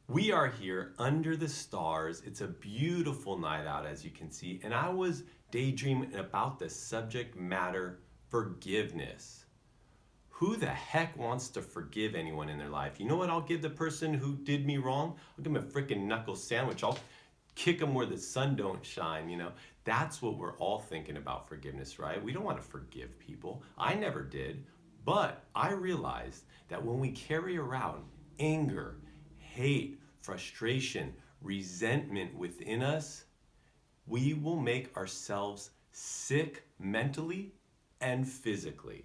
We are here under the stars. It's a beautiful night out, as you can see, and I was daydreaming about the subject matter forgiveness. Who the heck wants to forgive anyone in their life? You know what? I'll give the person who did me wrong, I'll give them a freaking knuckle sandwich. I'll kick them where the sun don't shine. That's what we're all thinking about forgiveness, right? We don't want to forgive people. I never did. But I realized that when we carry around anger, hate, frustration, resentment within us, we will make ourselves sick mentally and physically.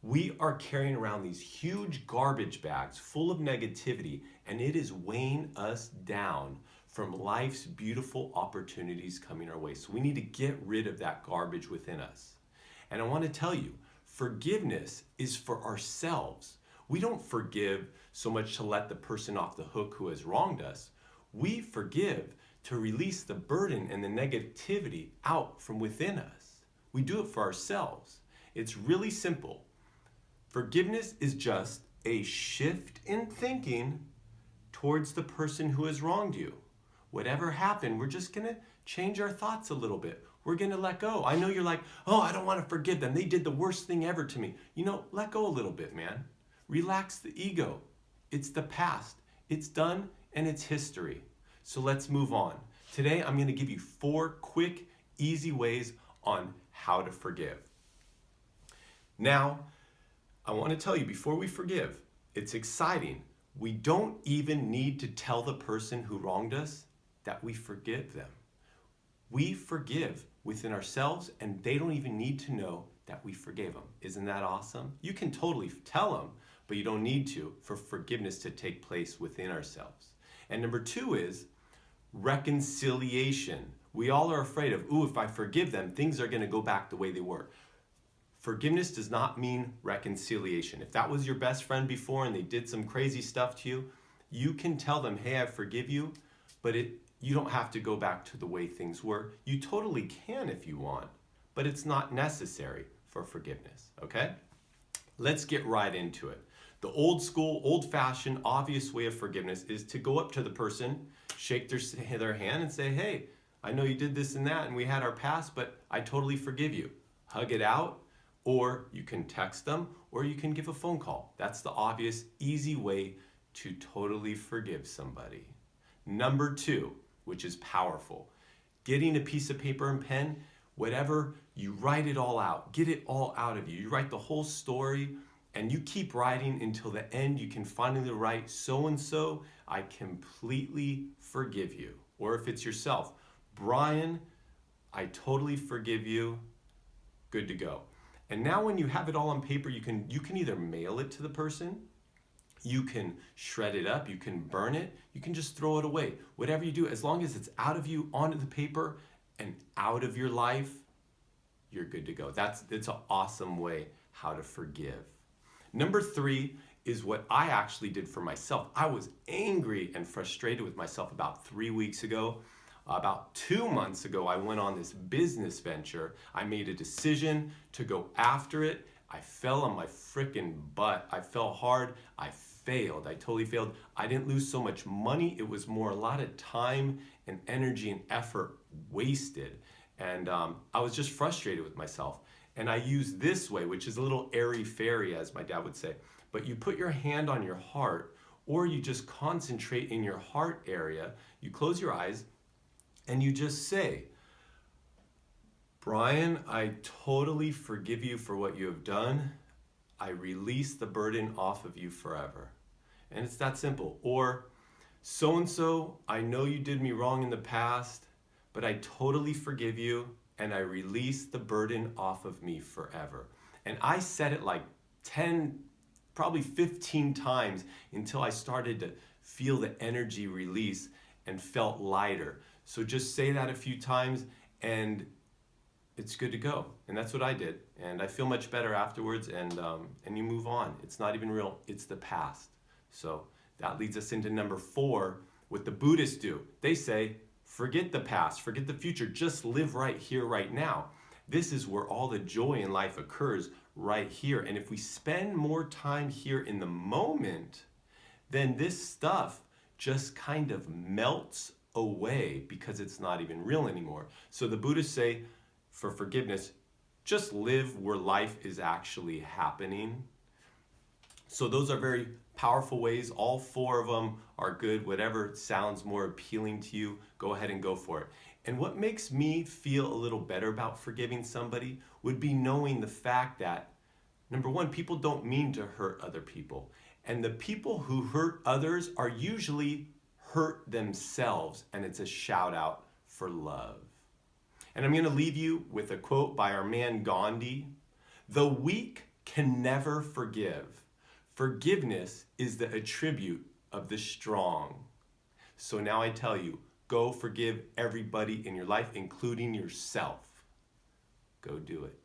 We are carrying around these huge garbage bags full of negativity, and it is weighing us down from life's beautiful opportunities coming our way. So we need to get rid of that garbage within us. And I want to tell you, forgiveness is for ourselves. We don't forgive so much to let the person off the hook who has wronged us. We forgive to release the burden and the negativity out from within us. We do it for ourselves. It's really simple. Forgiveness is just a shift in thinking towards the person who has wronged you. Whatever happened, we're just going to change our thoughts a little bit. We're going to let go. I know you're like, oh, I don't want to forgive them. They did the worst thing ever to me. Let go a little bit, man. Relax the ego. It's the past. It's done and it's history. So let's move on. Today, I'm going to give you 4 quick, easy ways on how to forgive. Now, I want to tell you before we forgive, it's exciting. We don't even need to tell the person who wronged us that we forgive them. We forgive within ourselves, and they don't even need to know that we forgave them. Isn't that awesome? You can totally tell them, but you don't need to for forgiveness to take place within ourselves. And number 2 is reconciliation. We all are afraid of, if I forgive them, things are going to go back the way they were. Forgiveness does not mean reconciliation. If that was your best friend before and they did some crazy stuff to you, you can tell them, hey, I forgive you, but you don't have to go back to the way things were. You totally can if you want, but it's not necessary for forgiveness, okay? Let's get right into it. The old school, old-fashioned, obvious way of forgiveness is to go up to the person, shake their hand and say, hey, I know you did this and that and we had our past, but I totally forgive you. Hug it out, or you can text them, or you can give a phone call. That's the obvious, easy way to totally forgive somebody. Number 2, which is powerful. Getting a piece of paper and pen, whatever, you write it all out. Get it all out of you. You write the whole story, and you keep writing until the end. You can finally write, so-and-so, I completely forgive you. Or if it's yourself, Brian, I totally forgive you. Good to go. And now when you have it all on paper, you can either mail it to the person, you can shred it up, you can burn it, you can just throw it away. Whatever you do, as long as it's out of you, onto the paper, and out of your life, you're good to go. It's an awesome way how to forgive. Number 3 is what I actually did for myself. I was angry and frustrated with myself about 3 weeks ago. About 2 months ago, I went on this business venture. I made a decision to go after it. I fell on my freaking butt. I fell hard. I failed. I totally failed. I didn't lose so much money. It was more a lot of time and energy and effort wasted. And I was just frustrated with myself. And I used this way, which is a little airy-fairy, as my dad would say. But you put your hand on your heart, or you just concentrate in your heart area. You close your eyes, and you just say, Brian, I totally forgive you for what you have done. I release the burden off of you forever. And it's that simple. Or, so-and-so, I know you did me wrong in the past, but I totally forgive you, and I release the burden off of me forever. And I said it like 10, probably 15 times until I started to feel the energy release and felt lighter. So just say that a few times and it's good to go. And that's what I did. And I feel much better afterwards, and you move on. It's not even real, it's the past. So that leads us into number 4, what the Buddhists do. They say, forget the past, forget the future, just live right here, right now. This is where all the joy in life occurs, right here. And if we spend more time here in the moment, then this stuff just kind of melts away because it's not even real anymore. So the Buddhists say for forgiveness, just live where life is actually happening. So those are very powerful ways. All four of them are good. Whatever sounds more appealing to you, go ahead and go for it. And what makes me feel a little better about forgiving somebody would be knowing the fact that, number one, people don't mean to hurt other people. And the people who hurt others are usually hurt themselves. And it's a shout out for love. And I'm going to leave you with a quote by our man Gandhi. The weak can never forgive. Forgiveness is the attribute of the strong. So now I tell you, go forgive everybody in your life, including yourself. Go do it.